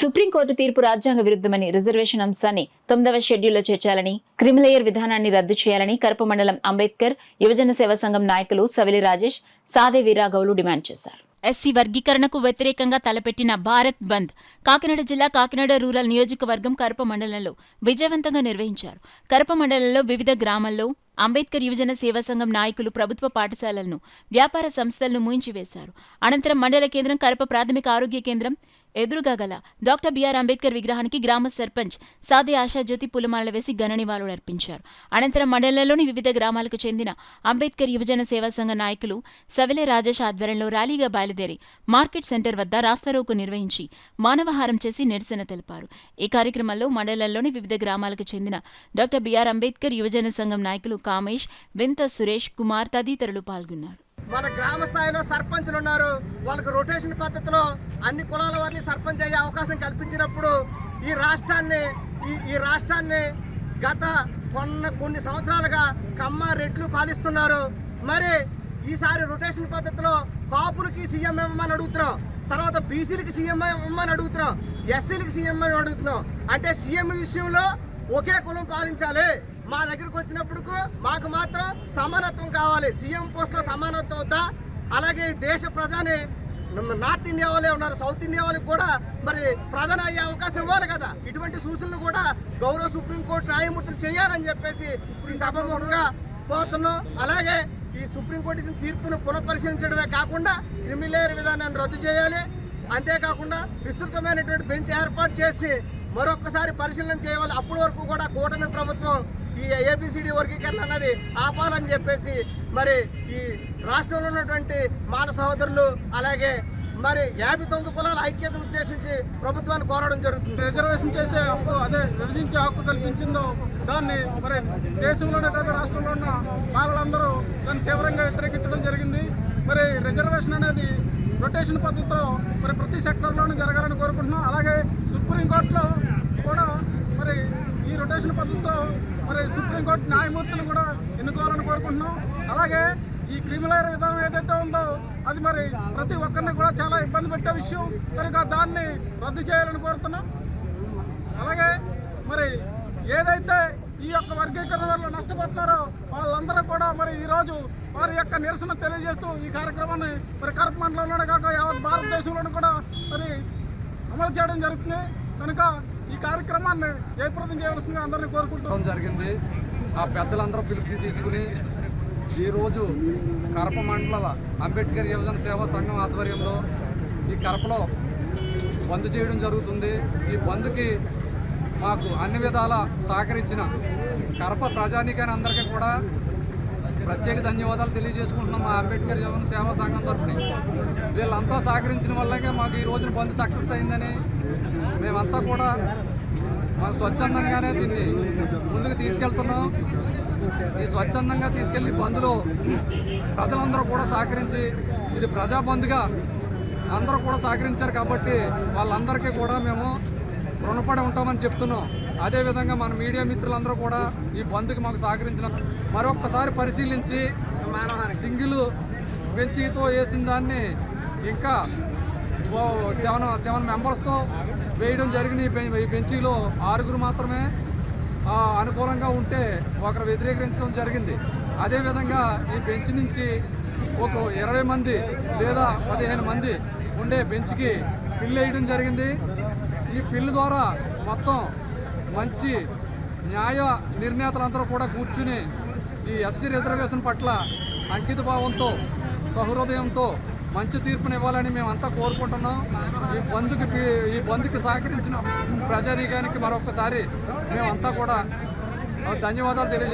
Supreme court తీర్పు రాజ్యాంగ విరుద్ధమని రిజర్వేషన్ అంశాన్ని 9వ షెడ్యూల్లో చేర్చాలని, క్రిమిలేయర్ విధానాన్ని రద్దు చేయాలని కరప మండలం అంబేద్కర్ యువజన సేవా సంఘం నాయకులు సవిలి రాజేష్, సాదే వీరాగౌలు డిమాండ్ చేశారు. ఎస్సీ వర్గీకరణకు వ్యతిరేకంగా తలపెట్టిన భారత్ బంద్ కాకినాడ జిల్లా కాకినాడ రూరల్ నియోజకవర్గం కరప మండలంలో విజయవంతంగా నిర్వహించారు. కరప మండలంలో వివిధ గ్రామాల్లో అంబేద్కర్ యువజన సేవా సంఘం నాయకులు ప్రభుత్వ పాఠశాలలను, వ్యాపార సంస్థలను మూయించివేశారు. అనంతరం మండల కేంద్రం కరప ప్రాథమిక ఆరోగ్య కేంద్రం ఎదురుగా గల డాక్టర్ బిఆర్ అంబేద్కర్ విగ్రహానికి గ్రామ సర్పంచ్ సాదే ఆశాజ్యోతి పూలమాలలు వేసి ఘన నివాళులర్పించారు. అనంతరం మండలంలోని వివిధ గ్రామాలకు చెందిన అంబేద్కర్ యువజన సేవా సంఘ నాయకులు సవిలే రాజేష్ ఆధ్వర్యంలో ర్యాలీగా బయలుదేరి మార్కెట్ సెంటర్ వద్ద రాస్తారోకో నిర్వహించి మానవహారం చేసి నిరసన తెలిపారు. ఈ కార్యక్రమంలో మండలంలోని వివిధ గ్రామాలకు చెందిన డాక్టర్ బిఆర్ అంబేద్కర్ యువజన సంఘం నాయకులు కామేష్, వింత సురేష్ కుమార్ తదితరులు పాల్గొన్నారు. మన గ్రామ స్థాయిలో సర్పంచులు ఉన్నారు. వాళ్ళకి రొటేషన్ పద్ధతిలో అన్ని కులాల వారిని సర్పంచ్ అయ్యే అవకాశం కల్పించినప్పుడు ఈ రాష్ట్రాన్ని గత కొన్ని సంవత్సరాలుగా కమ్మ రెడ్లు పాలిస్తున్నారు. మరి ఈసారి రొటేషన్ పద్ధతిలో కాపులకి సీఎం ఇవ్వమని అడుగుతున్నాం, తర్వాత బీసీలకి సీఎం ఇవ్వమని అడుగుతున్నాం, ఎస్సీలకి సీఎం అని అడుగుతున్నాం. అంటే సీఎం విషయంలో ఒకే కులం పాలించాలి. మా దగ్గరకు వచ్చినప్పుడు మాకు మాత్రం సమానత్వం కావాలి. సీఎం పోస్ట్లో సమానత్వం అవుతా. అలాగే దేశ ప్రధాని నార్త్ ఇండియా వాళ్ళే ఉన్నారు, సౌత్ ఇండియా వాళ్ళకి కూడా మరి ప్రధాని అయ్యే అవకాశం ఇవ్వాలి కదా. ఇటువంటి సూచనలు కూడా గౌరవ సుప్రీంకోర్టు న్యాయమూర్తులు చేయాలని చెప్పేసి ఈ సభముఖంగా కోరుతున్నాం. అలాగే ఈ సుప్రీంకోర్టు ఇచ్చిన తీర్పును పునఃపరిశీలించడమే కాకుండా క్రిమిలేయర్ విధానాన్ని రద్దు చేయాలి. అంతేకాకుండా విస్తృతమైనటువంటి బెంచ్ ఏర్పాటు చేసి మరొకసారి పరిశీలన చేయాలి. అప్పటి వరకు కూడా కూటమి ప్రభుత్వం ఈ ఏబిసిడి వర్గీకరణ అన్నది ఆపాలని చెప్పేసి మరి ఈ రాష్ట్రంలో ఉన్నటువంటి మాన సహోదరులు అలాగే మరి 59 కులాల ఐక్యతను ఉద్దేశించి ప్రభుత్వాన్ని కోరడం జరుగుతుంది. రిజర్వేషన్ చేసే హక్కు, అదే విభజించే హక్కు కల్పించిందో దాన్ని మరి దేశంలోనే కాదు రాష్ట్రంలో ఉన్న మానవులందరూ దాన్ని తీవ్రంగా వ్యతిరేకించడం జరిగింది. మరి రిజర్వేషన్ అనేది రొటేషన్ పద్ధతితో మరి ప్రతి సెక్టర్లోనూ జరగాలని కోరుకుంటున్నాం. అలాగే సుప్రీంకోర్టులో కూడా మరి ఈ రొటేషన్ పద్ధతితో మరి సుప్రీంకోర్టు న్యాయమూర్తులు కూడా ఎన్నుకోవాలని కోరుకుంటున్నాం. అలాగే ఈ క్రిమిలేయర్ విధానం ఏదైతే ఉందో అది మరి ప్రతి ఒక్కరిని కూడా చాలా ఇబ్బంది పెట్టే విషయం కనుక దాన్ని రద్దు చేయాలని కోరుతున్నాం. అలాగే మరి ఏదైతే ఈ యొక్క వర్గీకరణ వల్ల నష్టపోతున్నారో వాళ్ళందరూ కూడా మరి ఈరోజు వారి యొక్క నిరసన తెలియజేస్తూ ఈ కార్యక్రమాన్ని మరి కరప మండలంలోనే కాక యావత్ భారతదేశంలోనూ కూడా మరి అమలు చేయడం జరుగుతుంది. కనుక ఈ కార్యక్రమాన్ని జయప్రదం చేయవలసిందిగా అందరినీ కోరుకుంటాం జరిగింది. ఆ పెద్దలందరూ పిలుపుని తీసుకుని ఈరోజు కరప మండల అంబేద్కర్ యువజన సేవా సంఘం ఆధ్వర్యంలో ఈ కరపలో బంద్ చేయడం జరుగుతుంది. ఈ బంద్కి మాకు అన్ని విధాల సహకరించిన కరప ప్రజానీకాన్ని అందరికీ కూడా ప్రత్యేక ధన్యవాదాలు తెలియజేసుకుంటున్నాం. మా అంబేద్కర్ యువజన సేవా సంఘం తరఫున వీళ్ళంతా సహకరించిన వల్లనే మాకు ఈ రోజున బంద్ సక్సెస్ అయిందని మేమంతా కూడా మాకు స్వచ్ఛందంగానే దీన్ని ముందుకు తీసుకెళ్తున్నాం. ఈ స్వచ్ఛందంగా తీసుకెళ్లి బంద్లో ప్రజలందరూ కూడా సహకరించి ఇది ప్రజాబంద్గా అందరూ కూడా సహకరించారు కాబట్టి వాళ్ళందరికీ కూడా మేము రుణపడి ఉంటామని చెప్తున్నాం. అదేవిధంగా మన మీడియా మిత్రులందరూ కూడా ఈ బంద్కి మాకు సహకరించిన మరొక్కసారి పరిశీలించి సింగిల్ బెంచీతో వేసిన దాన్ని ఇంకా 7 మెంబర్స్తో వేయడం జరిగింది. ఈ బెంచీలో 6 మాత్రమే అనుకూలంగా ఉంటే ఒకరు వ్యతిరేకించడం జరిగింది. అదేవిధంగా ఈ బెంచ్ నుంచి ఒక 20 మంది లేదా 15 మంది ఉండే బెంచ్కి పిల్లు వేయడం జరిగింది. ఈ పిల్లు ద్వారా మొత్తం మంచి న్యాయ నిర్ణేతలందరూ కూడా కూర్చుని ఈ ఎస్సీ రిజర్వేషన్ పట్ల అంకిత భావంతో సహృదయంతో మంచి తీర్పునివ్వాలని మేమంతా కోరుకుంటున్నాం. ఈ బంద్కి సహకరించిన ప్రజానీకానికి మరొకసారి మేమంతా కూడా ధన్యవాదాలు తెలియజేస్తున్నాం.